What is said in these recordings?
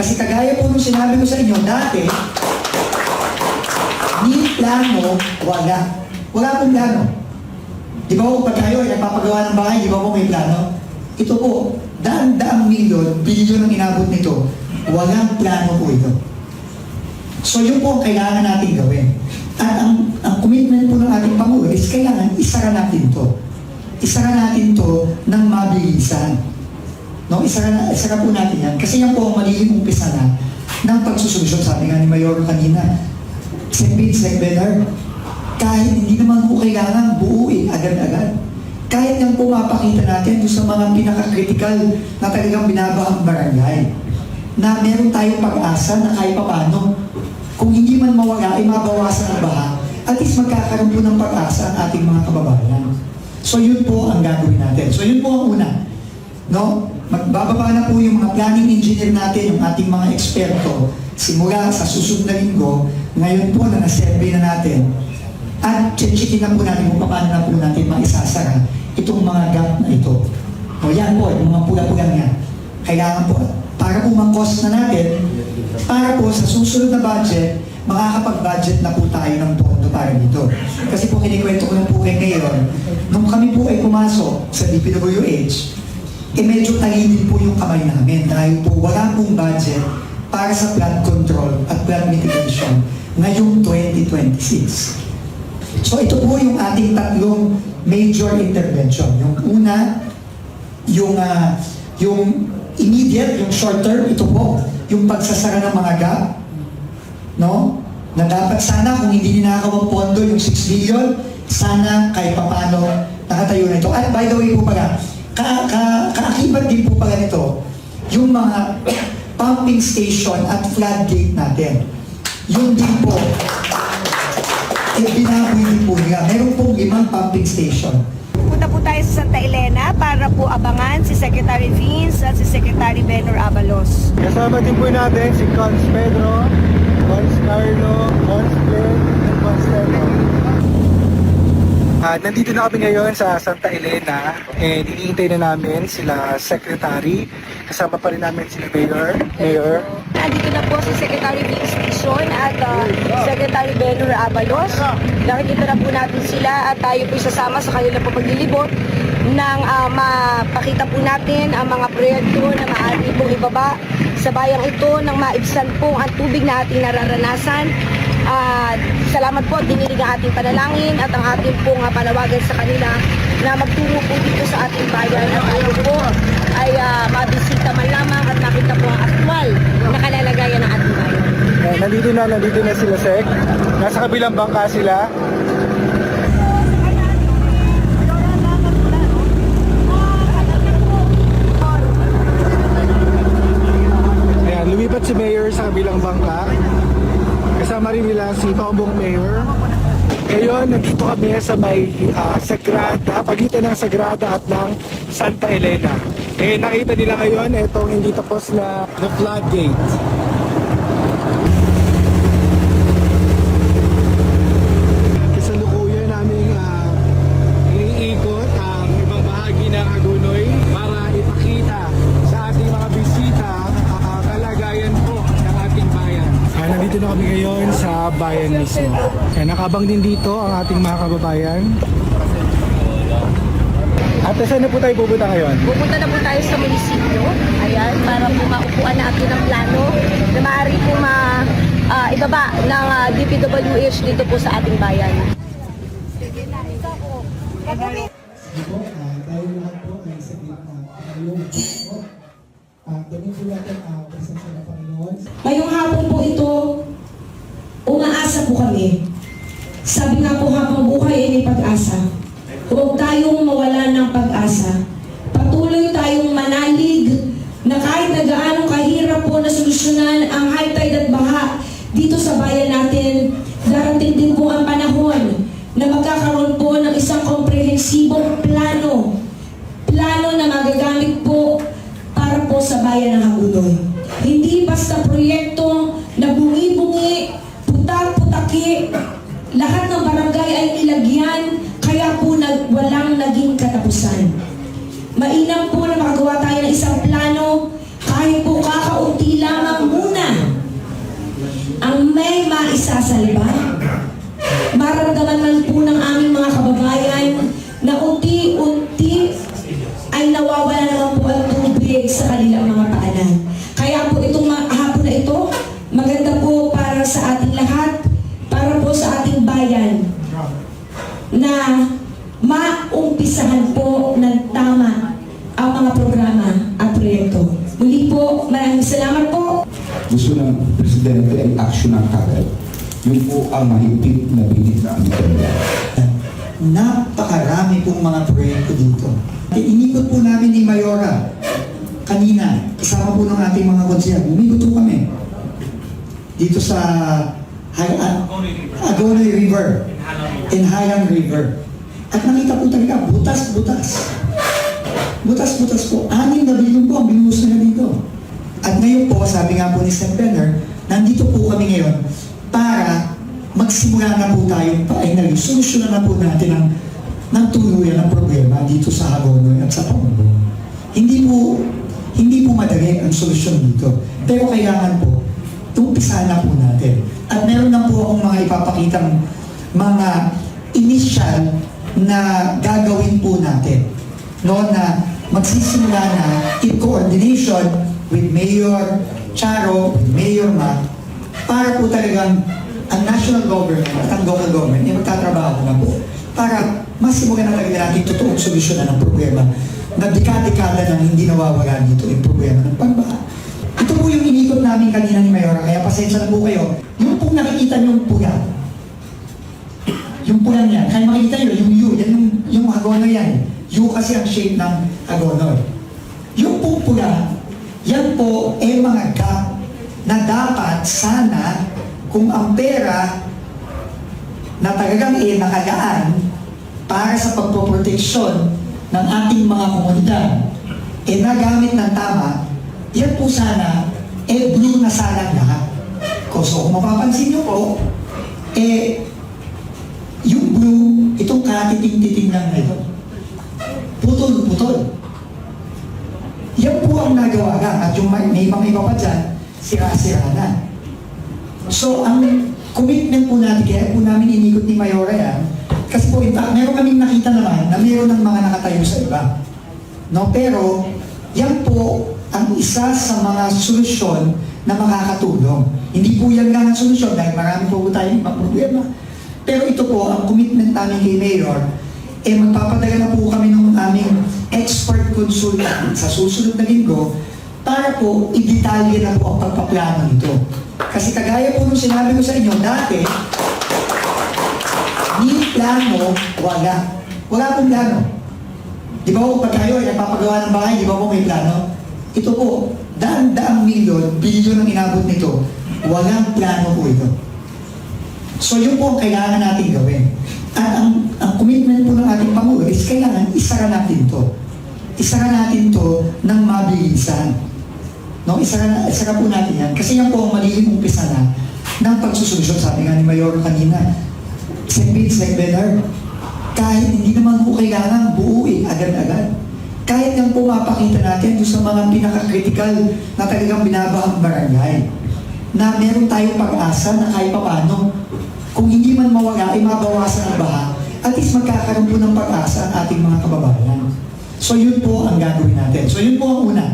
Kasi kagaya po nung sinabi ko sa inyo, dati, ni plano, wala. Wala pong plano. Di ba po pag tayo ay nagpapagawa ng bahay, di ba po may plano? Ito po, daan-daang milyon, bilyon ang inabot nito. Walang plano po ito. So yun po ang kailangan natin gawin. At ang commitment po ng ating Pangulo is kailangan isara natin to. Isara natin to ng mabilisan. No? Isara po natin yan. Kasi yan po ang magiging umpisa na ng pagsusolusyon. Sabi nga ni Mayor kanina, St. Vince like Bernard, kahit hindi naman po kailangan buuin agad-agad. Kahit yung pumapakita natin doon sa mga pinaka-critical na talagang binabahang barangay, na meron tayong pag-asa na kahit paano, kung hindi man mawala, ay mabawasan ang baha, at least magkakaroon po ng pag-asa ang ating mga kababayan. So yun po ang gagawin natin. So yun po ang una. No? Magbababa na po yung mga planning engineer natin, yung ating mga eksperto, simula sa susunod na linggo, ngayon po na na-survey na natin, at check-checkin na po natin kung paano na po natin maisasara itong mga gap na ito. O yan po, yung mga pula-pulang yan. Kailangan po, para po mag-cost na natin, para po sa susunod na budget, makakapag-budget na po tayo ng pondo para dito. Kasi po kinikwento ko lang po kayo ngayon, nung kami po ay pumasok sa DPWH, medyo talinin po yung kamay namin dahil po wala pong budget para sa flood control at flood mitigation ngayong 2026. So ito po yung ating tatlong major intervention. Yung una, yung immediate, yung short term, ito po, yung pagsasara ng mga gap, no? Na dapat sana kung hindi ninakaw ang pondo yung 6 billion, sana kahit papano nakatayo na ito. At by the way po pala, kaakibat din po pala nito, yung mga pumping station at floodgate natin. Yun din po, binaboy din po nila. Meron pong 5 pumping station. Punta po tayo sa Santa Elena para po abangan si Secretary Vince at si Secretary Benor Abalos. Kasama din po natin si Cons Pedro, Cons Carlo, Cons Glenn, and Cons Leno. Nandito na kami ngayon sa Santa Elena and hinihintay na namin sila Secretary. Kasama pa rin namin sila Mayor. Nandito na po si Secretary Vince Dizon at Secretary Benor Abalos. Nakikita na po natin sila at tayo po isasama sa kanilang paglilibot nang mapakita po natin ang mga proyekto na maaari pong ibaba sa bayang ito nang maibsan po ang tubig na ating nararanasan. Salamat po, dinilig ang ating panalangin at ang ating pong panawagan sa kanila na magtungo po dito sa ating bayan at tayo po ay mabisita man lamang at makita po ang aktwal na kalalagayan ng ating bayan. Nandito na sila Sec. Nasa kabilang bangka sila. Ayan, lumipat si Mayor sa kabilang bangka. Kasama rin nila si Tombong Mayor. Ngayon, nandito kami sa may Sagrada, pagitan ng Sagrada at ng Santa Elena. Nakita nila ngayon, itong hindi tapos na floodgate. Kasalukuyan namin iniikot ang ibang bahagi ng Hagonoy para ipakita sa ating mga bisita ang kalagayan po ng ating bayan. Nandito na kami ngayon sa bayan mismo. Nakabang din dito ang ating mga kababayan. At saan na po tayo pupunta ngayon? Pupunta na po tayo sa munisipyo, ayan, para po maupuan natin ang plano na maaari po ibaba ng DPWH dito po sa ating bayan. Sige po, tayo lahat po ay sa Panginoon. Ganun po natin ang presensya ng Panginoon. Ngayong hapon po ito, umaasa po kami. Sabi nga po habang buhay ay may pag-asa. Huwag tayong mawalan ng pag-asa. Patuloy tayong manalig na kahit na gaano kahirap po na solusyonan ang high tide at baha dito sa bayan natin, darating din po ang panahon na magkakaroon po ng isang komprehensibong plano na magagamit po para po sa bayan ng Hagonoy. Hindi basta proyekto na bungi-bungi, putak-putaki, lahat ng barangay ay ilagyan, kaya po walang naging katapusan. Mainam po na makagawa tayo ng isang plano, kahit po kakaunti lamang masalba. Maramdaman man po ng aming mga kababayan na unti-unti ay nawawala naman po ang tubig sa kanilang mga paanan. Kaya po itong hapon na ito, maganda po para sa ating lahat, para po sa ating bayan, na maumpisahan po ng tama ang mga programa at proyekto. Muli po, maraming salamat po. Gusto ng Presidente ay action ng kagad. Yun po ang mahigpit na binig na aming Napakarami pong mga proyekto dito. Inikot po namin ni Mayora kanina, kasama po ng ating mga konsyel. Umikot po kami dito sa Agonoy River, Inhalang River. At nakita po talaga, butas-butas. Butas-butas po. 6 na bilyon po ang binuhos nila dito. At ngayon po, sabi nga po ni Sen. Benner, nandito po kami ngayon para magsimula na po tayong painali. Solusyonan na po natin ng tuluyan ng problema dito sa Hagonoy at sa Pamumbong. Hindi po madali ang solusyon dito. Pero kailangan po, umpisahan na po natin. At meron na po akong mga ipapakitang mga initial na gagawin po natin. No, na magsisimula na in coordination with Mayor Charo, with Mayor Mac, para po talagang ang national government at ang local government ay magtatrabaho na po para masimulan na talaga natin totoong solusyon ng problema na dekada-dekada nang hindi nawawala dito yung problema ng pagbaha. Ito po yung inikot namin kanina ni Mayora, kaya pasensya na po kayo. Yung pong nakikita niyong pula, yung pula niya, kaya makikita niyo, yung U, yan yung Hagonoy yan. U kasi ang shape ng Hagonoy. Yung pong pula, yan po ay mga gap na dapat sana kung ang pera na talagang nakalaan para sa pagpoproteksyon ng ating mga komunidad nagamit ng tama, yan po sana blue na sana lahat. So kung mapapansin nyo po, yung blue, itong katiting-titing lang na ito, putol-putol. Yan po ang nagawa lang. At yung may mga iba pa dyan, sira-sira na. So, ang commitment po natin, kaya po namin inikot ni Mayora yan, kasi po, in fact, meron kaming nakita naman na meron ng mga nakatayo sa iba. No? Pero, yan po ang isa sa mga solusyon na makakatulong. Hindi po yan lang ang solusyon dahil marami po tayong ibang problema. Pero ito po, ang commitment namin kay Mayor, magpapadala na po kami ng aming expert consultant sa susunod na linggo para po i-detalye na po ang pagpaplano nito. Kasi kagaya po nung sinabi ko sa inyo, dati, ni plano, wala. Wala pong plano. Di ba po, pag kayo ay nagpapagawa ng bahay, di ba po may plano? Ito po, daan-daang milyon, bilyon ang inabot nito. Walang plano po ito. So yun po ang kailangan natin gawin. At ang commitment po ng ating Pangulo is kailangan isara natin to. Isara natin to ng mabilisan. No, isara po natin yan. Kasi yan po ang magiging umpisa na ng pagsusolusyon. Sabi nga ni Mayor kanina, Sen. Benner, kahit hindi naman po kailangan buuin agad-agad. Kahit yan po mapakita natin doon sa mga pinaka-critical na talagang binabahang barangay, na meron tayong pag-asa na kahit paano, kung hindi man mawala, ay mabawasan ang baha, at least magkakaroon po ng pag-asa ang ating mga kababayan. So yun po ang gagawin natin. So yun po ang una.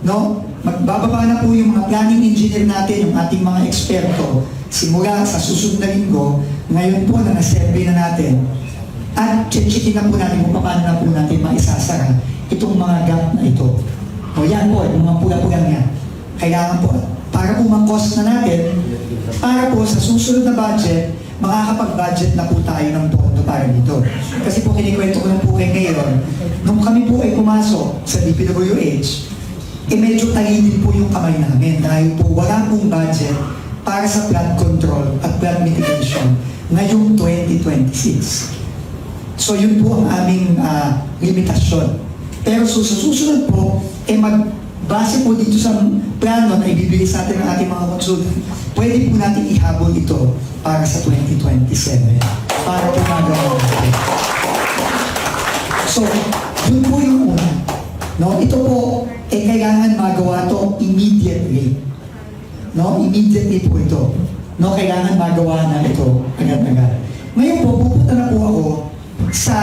No? Magbababa na po yung mga planning engineer natin, yung ating mga eksperto, simula sa susunod na linggo, ngayon po na na-survey na natin, at checkin na po natin kung paano na po natin maisasara itong mga gap na ito. O yan po, yung mga pula-pula niya. Kailangan po, para po mag-cost na natin, para po sa susunod na budget, makakapag-budget na po tayo ng pondo para dito. Kasi po kinikwento ko na po kayo ngayon, nung kami po ay pumasok sa DPWH, medyo talinin po yung kamay namin dahil po wala pong budget para sa flood control at flood mitigation ngayong 2026. So yun po ang aming limitasyon. Pero sa susunod po, magbase po dito sa plano na ibibigay sa atin ng ating mga konsultant, pwede po natin ihabol ito para sa 2027. Para po magawa natin. So, yun po yung una. No? Ito po, kailangan magawa to immediately. No? Immediately po ito. no, kailangan magawa na ito agad-agad. Ngayon po, pupunta na po ako sa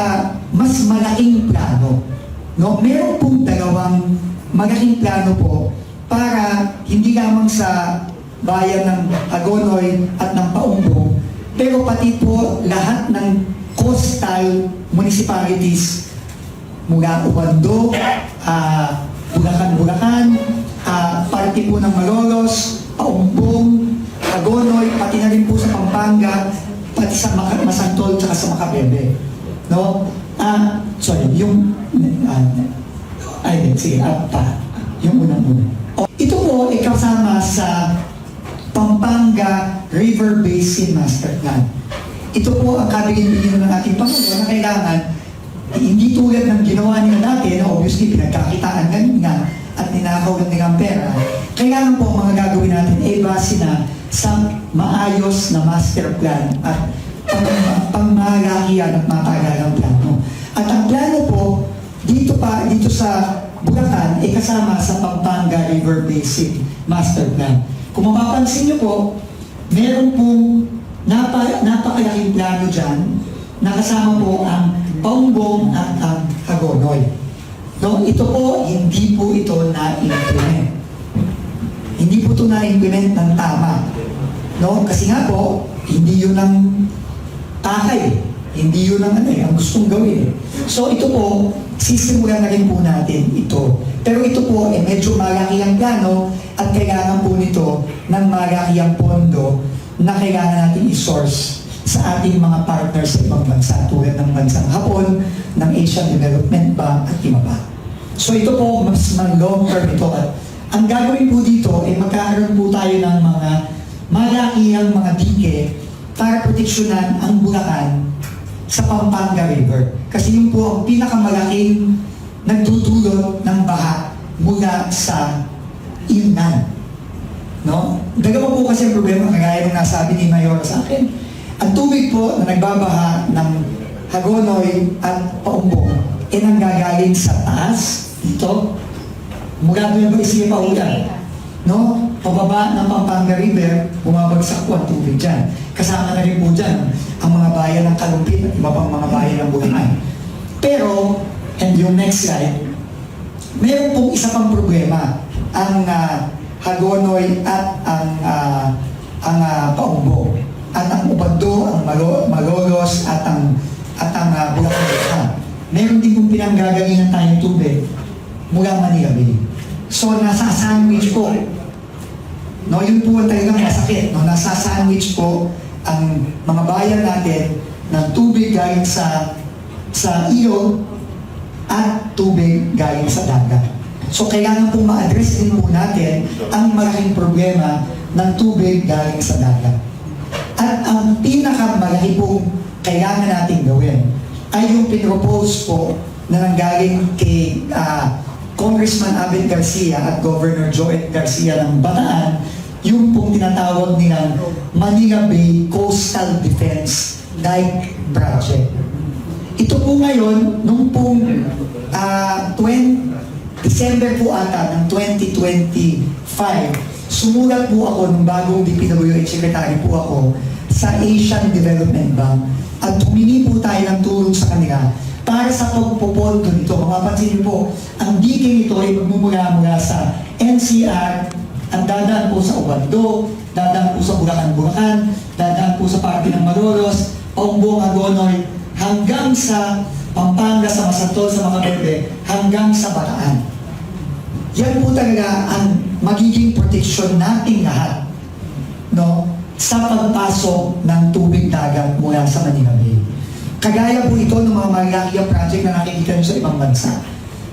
mas malaking plano. No? Meron pong dalawang malaking plano po para hindi lamang sa bayan ng Hagonoy at ng Paumbong, pero pati po lahat ng coastal municipalities mula Ubando, Bulacan, parte po ng Malolos, Paumbong, Hagonoy, pati na rin po sa Pampanga, pati sa Masantol, tsaka sa Macabebe. No? Yung unang-una. Ito po ay kasama sa Pampanga River Basin Master Plan. Ito po ang kabilin-bilin ng ating Pangulo na kailangan, hindi tulad ng ginawa nila dati, na obviously pinagkakitaan nga at ninakaw ng nilang pera. Kailangan po ang mga gagawin natin ay base na sa maayos na master plan at pangmahalakihan at matagalang plano. At ang plano po, dito sa Bulacan, ay kasama sa Pampanga River Basin Master Plan. Kung mapapansin niyo po, meron pong napakalaking plano dyan, nakasama po ang Paumbong at ang Hagonoy. No, ito po, hindi po ito na-implement. Hindi po ito na-implement ng tama. No? Kasi nga po, hindi yun ang takay. Hindi yun ang ang gustong gawin. So ito po, sisimulan na rin po natin ito. Pero ito po, medyo malaki ang plano at kailangan po nito ng malaki ang pondo na kailangan natin i-source sa ating mga partners sa ibang bansa tulad ng bansang Hapon, ng Asian Development Bank at iba pa. So ito po, mas long term ito. At ang gagawin po dito ay magkakaroon po tayo ng mga malakihang mga dike para proteksyonan ang Bulacan sa Pampanga River. Kasi yun po ang pinakamalaking nagdudulot ng baha mula sa Ilnan. No? Dalawa po kasi ang problema, kagaya ng nasabi ni Mayor sa akin. Ang tubig po na nagbabaha ng Hagonoy at Paumbong ay nanggagaling sa taas, dito, mula doon ba isiya pa ulan. No? Pababa ng Pampanga River, bumabagsak po ang tubig dyan. Kasama na rin po dyan ang mga bayan ng Kalumpit at iba pang mga bayan ng Bulacan. Pero, and yung next slide, meron pong isa pang problema. Ang Hagonoy at ang Paumbong. At ang Ubando, ang Malolos at ang Bulacan. Meron din pong pinanggagalingan tayong tubig mula Manila Bay. So, nasa-sandwich po. No, yun po ang talagang masakit. No, nasa-sandwich po ang mga bayan natin ng tubig galing sa ilog at tubig galing sa dagat. So, kailangan po ma-address din po natin ang malaking problema ng tubig galing sa dagat. At ang pinakamalaki pong kailangan natin gawin ay yung pinropose po na nanggaling kay Congressman Abel Garcia at Governor Joel Garcia ng Bataan, yung pong tinatawag nilang Manila Bay Coastal Defense Dike Project. Ito po ngayon, nung pong December po ata ng 2025, sumulat po ako nung bagong DPWH Secretary po ako sa Asian Development Bank at humingi po tayo ng tulong sa kanila para sa pagpopondo nito. Mapapansin niyo po, ang diking ito ay magmumula-mula sa NCR, ang dadaan po sa Ubando, dadaan po sa Bulacan, dadaan po sa parte ng Malolos, Paumbong, Hagonoy, hanggang sa Pampanga, sa Masantol, sa Macabebe, hanggang sa Bataan. Yan po talaga ang magiging proteksyon nating lahat, no, sa pagpasok ng tubig dagat mula sa Manila Bay. Kagaya po ito ng mga malaki project na nakikita nyo sa ibang bansa.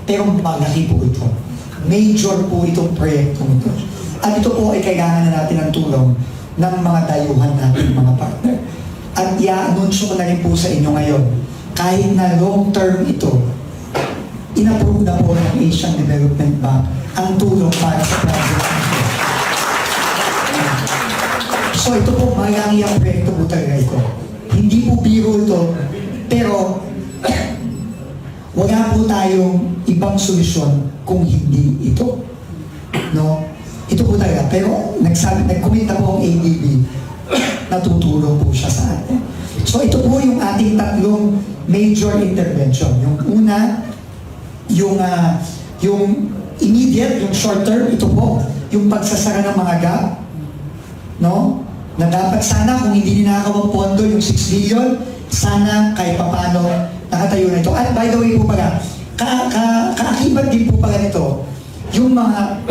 Pero malaki po ito. Major po itong proyekto ito. At ito po ay kailangan na natin ng tulong ng mga dayuhan natin, mga partner. At i-anunsyo ko na rin po sa inyo ngayon, kahit na long term ito, in-approve na po ng Asian Development Bank ang tulong para sa project nito. So ito po, malaki ang proyekto po talaga ito. Hindi po biro ito, pero wala po tayong ibang solusyon kung hindi ito. No? Ito po talaga. Pero nag-comment na po ang ADB natutulong po siya sa atin. So ito po yung ating tatlong major intervention. Yung una, yung immediate, yung short term, ito po, yung pagsasara ng mga gap, no? Na dapat sana kung hindi ninakaw ang pondo yung 6 billion, sana kahit papano nakatayo na ito. At by the way po pala, kaakibat din po pala nito, yung mga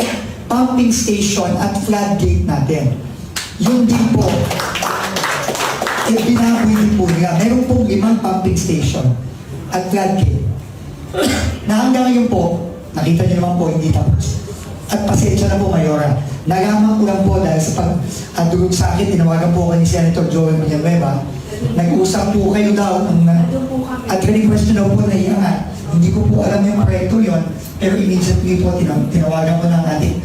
pumping station at floodgate natin. Yun din po, binaboy din po nila. Meron pong 5 pumping station at floodgate. Na hanggang ngayon po, nakita niyo naman po, hindi tapos. At pasensya na po, Mayora. Nalaman ko lang po dahil sa pag-adulog sa akin, tinawagan po ako ni Senator Joel Villanueva. Nag-usap po kayo daw at request daw po na iangat. Hindi ko po alam yung correcto yun, pero immediately po tinawagan ko ng ating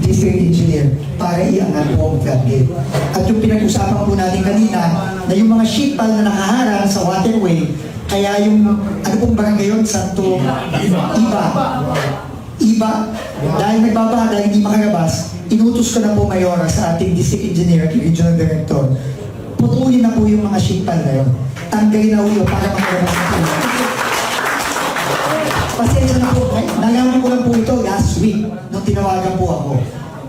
district engineer para iangat po ang floodgate. At yung pinag-usapan po natin kanina, na yung mga sheet pal na nakaharang sa waterway, kaya yung, ano pong barangay yun? Santo Iba, dahil nagbaba, dahil hindi makalabas, inutos ko na po, Mayora, sa ating district engineer at regional director, putulin na po yung mga sheet pal na yun. Tanggalin na ulo para makalabas na po. Pasensya na po, nalaman ko lang po ito last week nung tinawagan po ako.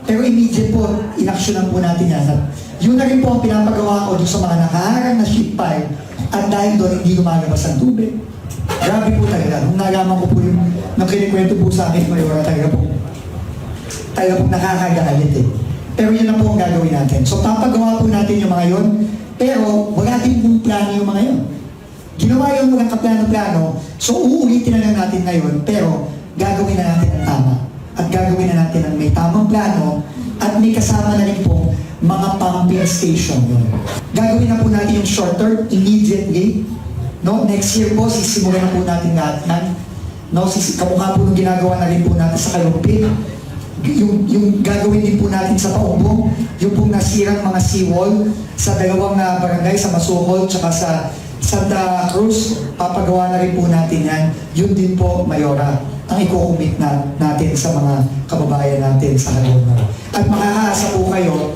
Pero immediate po, inaksyonan po natin yan. At yun na rin po ang pinapagawa ko doon sa mga nakaharang na sheet pile at dahil doon hindi lumalabas ang tubig. Grabe po talaga. Nung nalaman ko po yung nung kinikwento po sa akin, Mayora, talaga po nakakagalit eh. Pero yun na po ang gagawin natin. So papagawa po natin yung mga yun, pero wala din pong plano yung mga yun. Ginawa yun walang kaplano-plano, so uulitin na lang natin ngayon, pero gagawin na natin ang tama. At gagawin na natin ang may tamang plano at may kasama na rin po mga pumping station yun. Gagawin na po natin yung short term, immediately. No? Next year po, sisimulan na po natin lahat yan. No? Kamukha po nung ginagawa na rin po natin sa Kalumpit. Yung gagawin din po natin sa Paumbong, yung pong nasirang mga seawall sa dalawang barangay, sa Masukol, tsaka sa Santa Cruz, papagawa na rin po natin yan. Yun din po, Mayora, ang i-commit natin sa mga kababayan natin sa Laguna. At makakaasa po kayo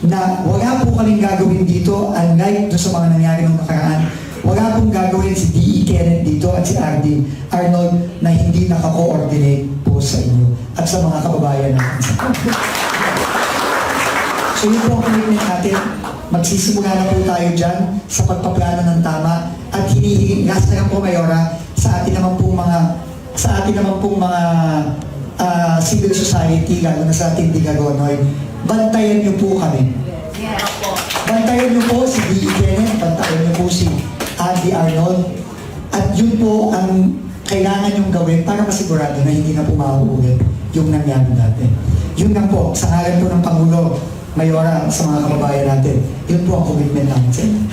na wala po kaming gagawin dito, unlike doon sa mga nangyari ng nakaraan, wala pong gagawin si D.E. Kenneth dito at si R.D. Arnold na hindi naka-coordinate po sa inyo at sa mga kababayan natin sa Laguna. So yun po ang commitment natin. Magsisimula na po tayo dyan sa pagpaplano ng tama at hinihiling last na lang po, Mayora, sa atin naman pong mga civil society, lalo na sa ating Digagonoy, bantayan niyo po kami. Bantayan niyo po si D.E. Kenneth, bantayan niyo po si R.D. Arnold, at yun po ang kailangan yung gawin para masigurado na hindi na po mauulit yung nangyari natin. Yun lang po, sa ngalan po ng Pangulo, Mayora, sa mga kababayan natin, yun po ang commitment natin sa inyo.